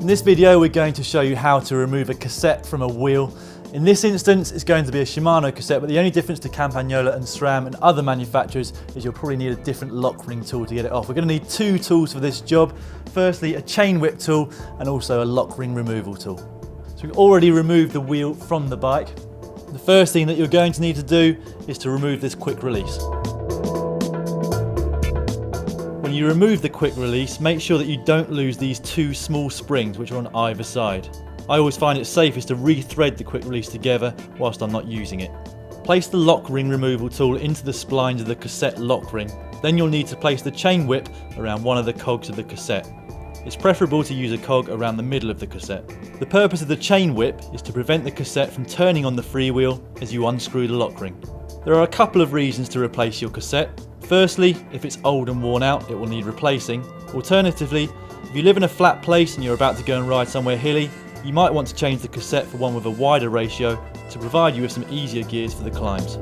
In this video we're going to show you how to remove a cassette from a wheel. In this instance it's going to be a Shimano cassette, but the only difference to Campagnola and SRAM and other manufacturers is you'll probably need a different lock ring tool to get it off. We're going to need two tools for this job. Firstly, a chain whip tool and also a lock ring removal tool. So we've already removed the wheel from the bike. The first thing that you're going to need to do is to remove this quick release. When you remove the quick release, make sure that you don't lose these two small springs which are on either side. I always find it safest to re-thread the quick release together whilst I'm not using it. Place the lock ring removal tool into the splines of the cassette lock ring. Then you'll need to place the chain whip around one of the cogs of the cassette. It's preferable to use a cog around the middle of the cassette. The purpose of the chain whip is to prevent the cassette from turning on the freewheel as you unscrew the lock ring. There are a couple of reasons to replace your cassette. Firstly, if it's old and worn out, it will need replacing. Alternatively, if you live in a flat place and you're about to go and ride somewhere hilly, you might want to change the cassette for one with a wider ratio to provide you with some easier gears for the climbs.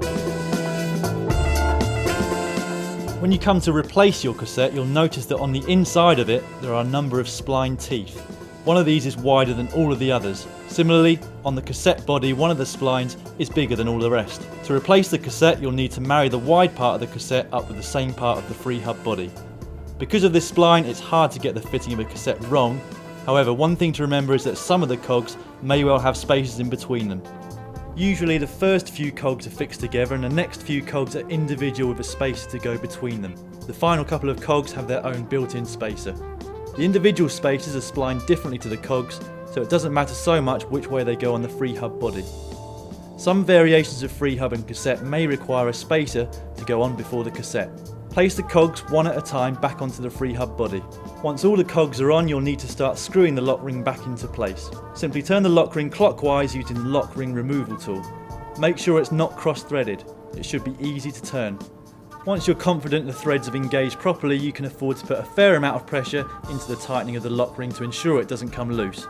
When you come to replace your cassette, you'll notice that on the inside of it there are a number of spline teeth. One of these is wider than all of the others. Similarly, on the cassette body, one of the splines is bigger than all the rest. To replace the cassette, you'll need to marry the wide part of the cassette up with the same part of the free hub body. Because of this spline, it's hard to get the fitting of a cassette wrong. However, one thing to remember is that some of the cogs may well have spaces in between them. Usually the first few cogs are fixed together and the next few cogs are individual with a spacer to go between them. The final couple of cogs have their own built-in spacer. The individual spacers are splined differently to the cogs, so it doesn't matter so much which way they go on the free hub body. Some variations of free hub and cassette may require a spacer to go on before the cassette. Place the cogs one at a time back onto the free hub body. Once all the cogs are on, you'll need to start screwing the lock ring back into place. Simply turn the lock ring clockwise using the lock ring removal tool. Make sure it's not cross-threaded. It should be easy to turn. Once you're confident the threads have engaged properly, you can afford to put a fair amount of pressure into the tightening of the lock ring to ensure it doesn't come loose.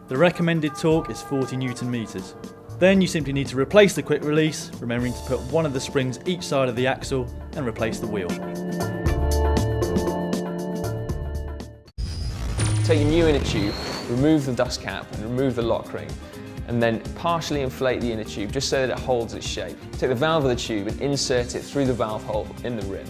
The recommended torque is 40 Newton meters. Then you simply need to replace the quick release, remembering to put one of the springs each side of the axle and replace the wheel. Take your new inner tube, remove the dust cap and remove the lock ring, and then partially inflate the inner tube just so that it holds its shape. Take the valve of the tube and insert it through the valve hole in the rim.